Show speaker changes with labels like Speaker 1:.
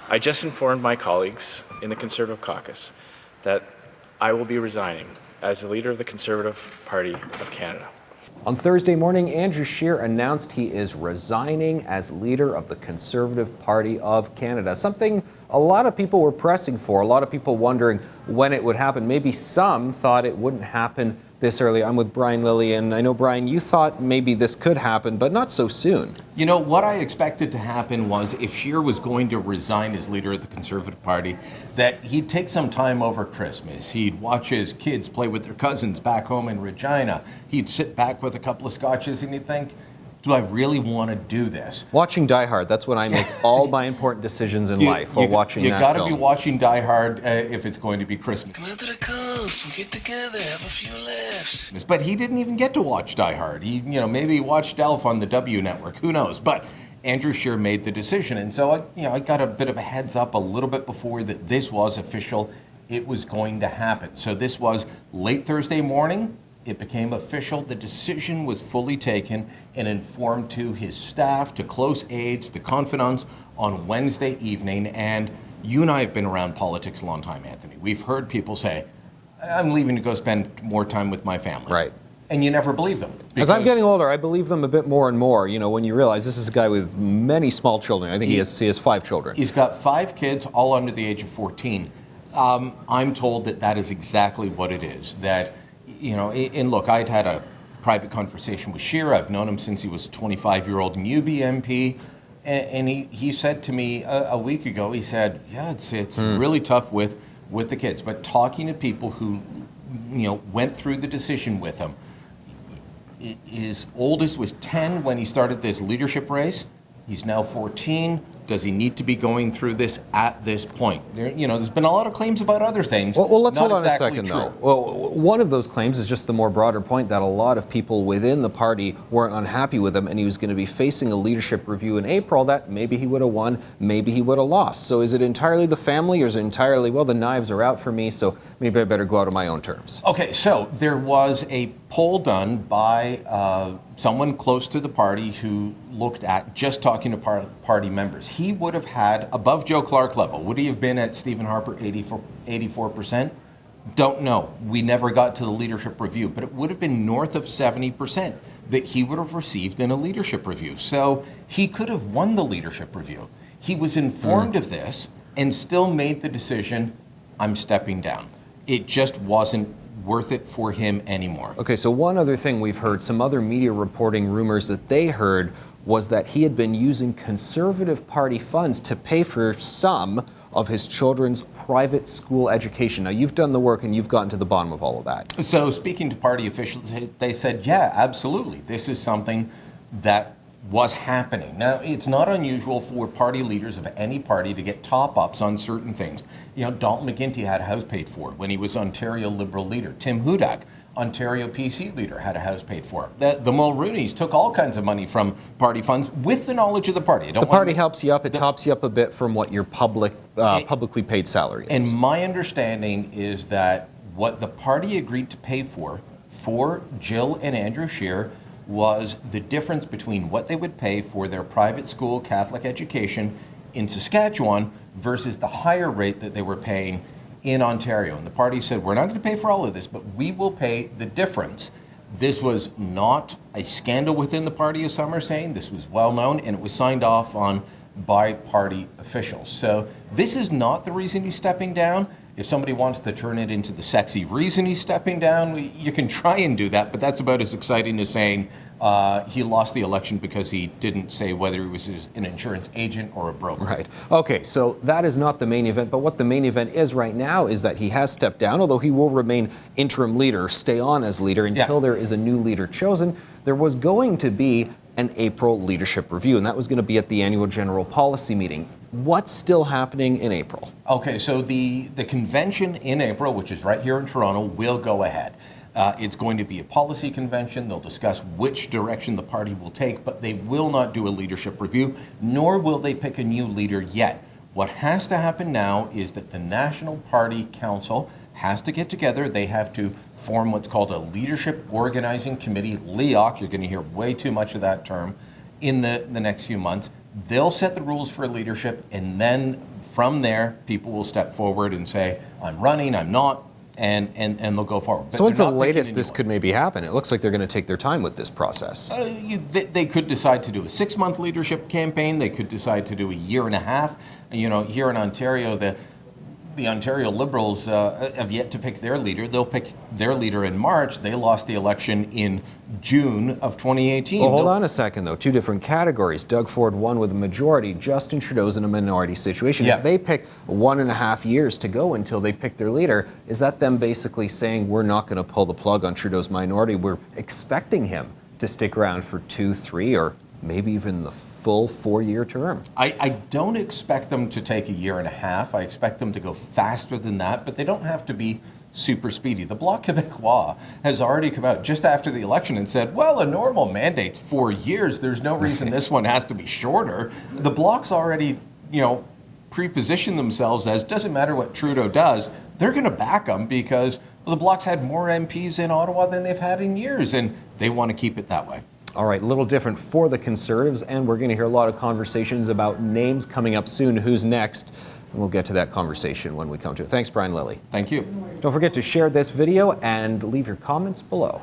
Speaker 1: I just informed my colleagues in the Conservative caucus that I will be resigning as the leader of the Conservative Party of Canada.
Speaker 2: On Thursday morning, Andrew Scheer announced he is resigning as leader of the Conservative Party of Canada, something a lot of people were pressing for, a lot of people wondering when it would happen. Maybe some thought it wouldn't happen this early. I'm with Brian Lilly, and I know, Brian, you thought maybe this could happen, but not so soon.
Speaker 3: You know, what I expected to happen was if Scheer was going to resign as leader of the Conservative Party, that he'd take some time over Christmas. He'd watch his kids play with their cousins back home in Regina. He'd sit back with a couple of scotches and he'd think, do I really want to do this?
Speaker 2: Watching Die Hard, that's when I make all my important decisions in life, or watching that film.
Speaker 3: You got to be watching Die Hard if it's going to be Christmas.
Speaker 4: Come out to the coast, we'll get together, have a few laughs.
Speaker 3: But he didn't even get to watch Die Hard. Maybe he watched Elf on the W Network, who knows? But Andrew Scheer made the decision. And so, I got a bit of a heads up a little bit before that this was official. It was going to happen. So this was late Thursday morning. It became official. The decision was fully taken and informed to his staff, to close aides, to confidants on Wednesday evening. And you and I have been around politics a long time, Anthony. We've heard people say, I'm leaving to go spend more time with my family.
Speaker 2: Right.
Speaker 3: And you never believe them.
Speaker 2: As I'm getting older, I believe them a bit more and more. When you realize this is a guy with many small children. I think he has 5 children.
Speaker 3: He's got 5 kids, all under the age of 14. I'm told that is exactly what it is. That, and look, I'd had a private conversation with Scheer. I've known him since he was a 25-year-old Newbie MP. And he said to me a week ago, he said, yeah, it's really tough with the kids. But talking to people who, went through the decision with him, his oldest was 10 when he started this leadership race. He's now 14. Does he need to be going through this at this point? There's been a lot of claims about other things.
Speaker 2: Well, let's hold on
Speaker 3: exactly
Speaker 2: a second,
Speaker 3: true.
Speaker 2: though. Well, one of those claims is just the more broader point that a lot of people within the party weren't unhappy with him, and he was going to be facing a leadership review in April that maybe he would have won, maybe he would have lost. So is it entirely the family, or is it entirely, well, the knives are out for me, so maybe I better go out on my own terms?
Speaker 3: Okay, so there was a poll done by someone close to the party who looked at just talking to party members. He would have had, above Joe Clark level, would he have been at Stephen Harper 84%? Don't know. We never got to the leadership review, but it would have been north of 70% that he would have received in a leadership review. So he could have won the leadership review. He was informed of this and still made the decision, I'm stepping down. It just wasn't worth it for him anymore.
Speaker 2: Okay, so one other thing we've heard, some other media reporting rumors that they heard was that he had been using Conservative Party funds to pay for some of his children's private school education. Now, you've done the work and you've gotten to the bottom of all of that.
Speaker 3: So speaking to party officials, they said, yeah, absolutely. This is something that was happening. Now, it's not unusual for party leaders of any party to get top-ups on certain things. Dalton McGuinty had a house paid for when he was Ontario Liberal leader. Tim Hudak, Ontario PC leader, had a house paid for. The Mulrooney's took all kinds of money from party funds with the knowledge of the party.
Speaker 2: The party helps you up. It tops you up a bit from what your publicly paid salary is.
Speaker 3: And my understanding is that what the party agreed to pay for Jill and Andrew Scheer was the difference between what they would pay for their private school Catholic education in Saskatchewan versus the higher rate that they were paying in Ontario. And the party said, we're not going to pay for all of this, but we will pay the difference. This was not a scandal within the party, as some are saying. This was well known, and it was signed off on by party officials. So this is not the reason he's stepping down. If somebody wants to turn it into the sexy reason he's stepping down, you can try and do that, but that's about as exciting as saying he lost the election because he didn't say whether he was an insurance agent or a broker.
Speaker 2: Right. Okay, so that is not the main event, but what the main event is right now is that he has stepped down, although he will remain interim leader, stay on as leader until there is a new leader chosen. There was going to be an April leadership review, and that was going to be at the annual general policy meeting. What's still happening in April?
Speaker 3: Okay, so the convention in April, which is right here in Toronto, will go ahead. It's going to be a policy convention. They'll discuss which direction the party will take, but they will not do a leadership review, nor will they pick a new leader yet. What has to happen now is that the National Party Council has to get together. They have to form what's called a Leadership Organizing Committee, LEOC. You're going to hear way too much of that term in the next few months. They'll set the rules for leadership, and then from there, people will step forward and say, I'm running, I'm not, and they'll go forward. But
Speaker 2: So what's
Speaker 3: they're
Speaker 2: the
Speaker 3: not picking
Speaker 2: latest this
Speaker 3: anyone.
Speaker 2: could maybe happen? It looks like they're going to take their time with this process.
Speaker 3: They could decide to do a 6-month leadership campaign. They could decide to do a year and a half. You know, here in Ontario, the Ontario Liberals have yet to pick their leader. They'll pick their leader in March. They lost the election in June of 2018.
Speaker 2: Well, hold on a second, though. Two different categories. Doug Ford won with a majority. Justin Trudeau's in a minority situation.
Speaker 3: Yeah.
Speaker 2: If they pick 1.5 years to go until they pick their leader, is that them basically saying we're not going to pull the plug on Trudeau's minority? We're expecting him to stick around for 2, 3, or maybe even the full 4-year term.
Speaker 3: I don't expect them to take a year and a half. I expect them to go faster than that, but they don't have to be super speedy. The Bloc Québécois has already come out just after the election and said, well, a normal mandate's 4 years. There's no reason this one has to be shorter. The Bloc's already, pre-positioned themselves as, doesn't matter what Trudeau does, they're going to back him because the Bloc's had more MPs in Ottawa than they've had in years, and they want to keep it that way.
Speaker 2: All right, a little different for the Conservatives, and we're going to hear a lot of conversations about names coming up soon. Who's next? And we'll get to that conversation when we come to it. Thanks, Brian Lilly.
Speaker 3: Thank you.
Speaker 2: Don't forget to share this video and leave your comments below.